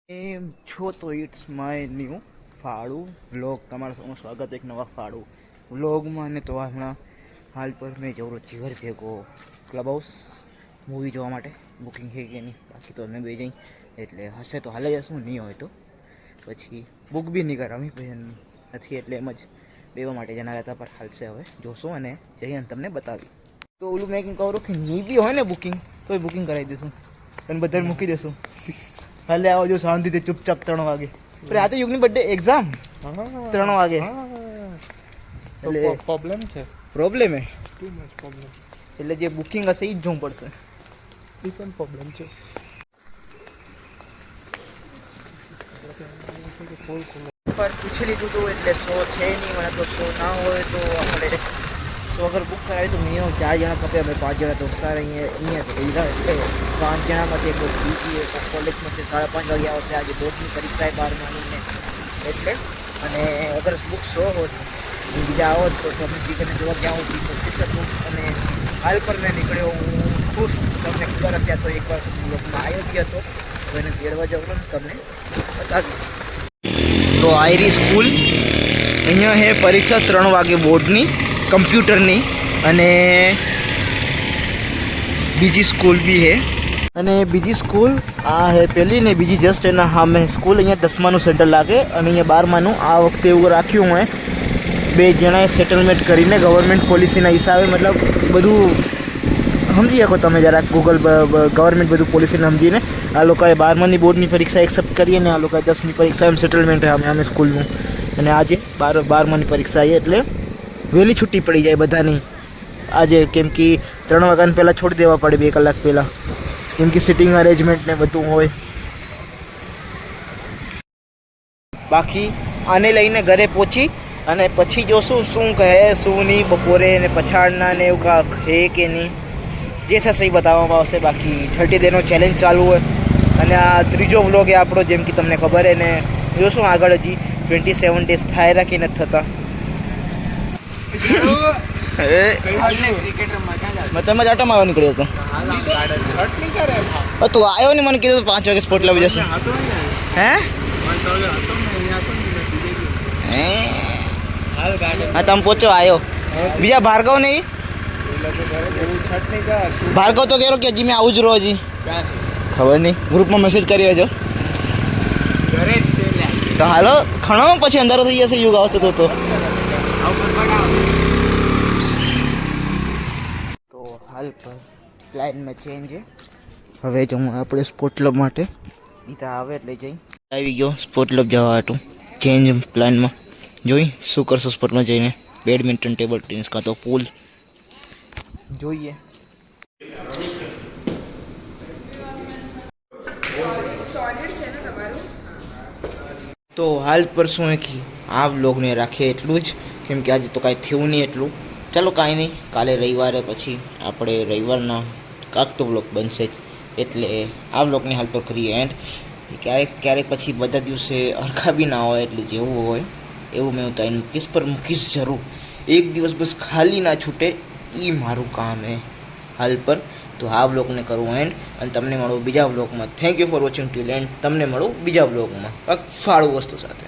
એમ છો તો it's my new ફાળું vlog. તમારા સૌનું સ્વાગત એક નવા ફાળું વ્લોગમાં. અને તો હમણાં હાલ પર મેં જવરો જીગર ભેગો ક્લબ હાઉસ મૂવી જોવા માટે. બુકિંગ થઈ કે નહીં બાકી તો અમે બે જઈ, એટલે હશે તો હાલે જશું, નહીં હોય તો પછી બુક બી નહીં કરાવી પછી નથી, એટલે એમ જ બેવા માટે જના રહેતા. પર હાલશે હવે જોશું અને જઈએ અને તમને બતાવી. તો ઓલું મેં કહું કે નહીં બી હોય ને બુકિંગ તોય બુકિંગ કરાવી દઈશું અને બધાને મૂકી દઈશું. હાલે આવો જો શાંતિથી ચૂપચાપ 3 વાગે. પણ આ તો યુગની બર્થડે એક્ઝામ 3 વાગે એટલે પ્રોબ્લેમ છે. પ્રોબ્લેમ હે ટુ મચ પ્રોબ્લેમ. એટલે જે બુકિંગ હશે એ જ જોવું પડશે. એ પણ પ્રોબ્લેમ છે. પર પૂછી લીધું હતું એટલે 100 છે નહીં, મને તો 100 ના હોય તો આપણે 100 અગર બુક કરાવી તો મિનિમમ 4 જણા ખપે. અમે 5 જણા તો ઉતાર અહીંયા એટલે 5 જણામાંથી એક બીજી એક કોલેજમાંથી 5:30 વાગે આવશે. આજે બોર્ડની પરીક્ષા 12માની એટલે, અને અગર બુક 100 હોત બીજા આવો તો તમે જીગરને જોવા ક્યાં હું મૂકી શકું. અને હાલ પર મેં નીકળ્યો, હું ખુશ. તમને ખબર હશે તો એકવાર બ્લોગમાં આવ્યો ગયો હતો, તો એને તેડવા જવાનું તમને બતાવીશ. તો આયરી સ્કૂલ અહીંયા હે પરીક્ષા 3 વાગે બોર્ડની કમ્પ્યુટરની, અને બીજી સ્કૂલ બી હે. અને બીજી સ્કૂલ આ હે પહેલી ને બીજી જસ્ટ એના સામે સ્કૂલ. અહીંયા 10માનું સેન્ટર લાગે અને અહીંયા 12માનું આ વખતે એવું રાખ્યું હોય. 2 જણાએ સેટલમેન્ટ કરીને ગવર્મેન્ટ પોલિસીના હિસાબે, મતલબ બધું સમજી શકો તમે જરાક ગૂગલ ગવર્મેન્ટ બધું પોલિસીને સમજીને આ લોકોએ 12માની બોર્ડની પરીક્ષા એક્સેપ્ટ કરી અને આ લોકોએ 10ની પરીક્ષા એમ સેટલમેન્ટ અમે સ્કૂલનું. અને આજે 12માની પરીક્ષા આવી એટલે વહેલી છૂટી પડી જાય બધાની આજે, કેમ કે 3 વાગ્યાને પહેલાં છોડી દેવા પડે 2 કલાક પહેલાં, કેમ કે સિટિંગ અરેન્જમેન્ટ ને બધું હોય. બાકી આને લઈને ઘરે પહોંચી અને પછી જોશું શું કહે શું નહીં બપોરે ને પછાડના ને એવું કાંક હે કે નહીં, જે થશે એ બતાવવામાં આવશે. બાકી 30 ડેનો ચેલેન્જ ચાલુ હોય અને આ 3જો વ્લોગ એ આપણો, જેમ કે તમને ખબર હે. ને જોશું આગળ હજી 27 ડેઝ થાય રાખી નથી થતા. તમે જ આટો મારવા નીકળ્યો હતો. તું આવ્યો ને, મને કીધું 5 વાગે સ્પોટ લાવી જશે. હે હા તમે પહોંચો આવ્યો. બીજા ભાર્ગવ નહીં? ભાર્ગવ તો કહેલો કે હજી મેં આવું જ રહો. હજી ખબર નહીં, ગ્રુપમાં મેસેજ કર્યો છો તો હાલો ખણો, પછી અંધારો થઈ જશે. યુગ આવશે તો હાલ પર પ્લાનમાં ચેન્જ છે. હવે જવું આપણે સ્પોર્ટ ક્લબ માટે. નીતા આવે એટલે જઈ આવી ગયો સ્પોર્ટ ક્લબ જવા હાટું. ચેન્જ પ્લાનમાં જોઈ શું કરશો સ્પોર્ટમાં જઈને. બેડમિન્ટન, ટેબલ ટેનિસ કાં તો પૂલ જોઈએ. તો હાલ પર શું આ વ્લોગને રાખીએ એટલું જ, કેમ કે આજે તો કાંઈ થયું નહીં એટલું. ચાલો કાંઈ નહીં, કાલે રવિવારે પછી આપણે રવિવારના કાંક તો વ્લોગ બનશે જ, એટલે આ વ્લોગને હાલ પર કરીએ એન્ડ. ક્યારેક પછી બધા દિવસે હરખા બી ના હોય, એટલે જેવું હોય એવું મેં ઉતારી મૂકીશ. પર મૂકીશ જરૂર, એક દિવસ બસ ખાલી ના છૂટે, એ મારું કામ હે હાલ પર. તો આ વ્લોગને કરવું એન્ડ, અને તમને મળું બીજા વ્લોગમાં. Thank you for watching till end. તમને મળું બીજા વ્લોગમાં કાંક ફાળું વસ્તુ સાથે.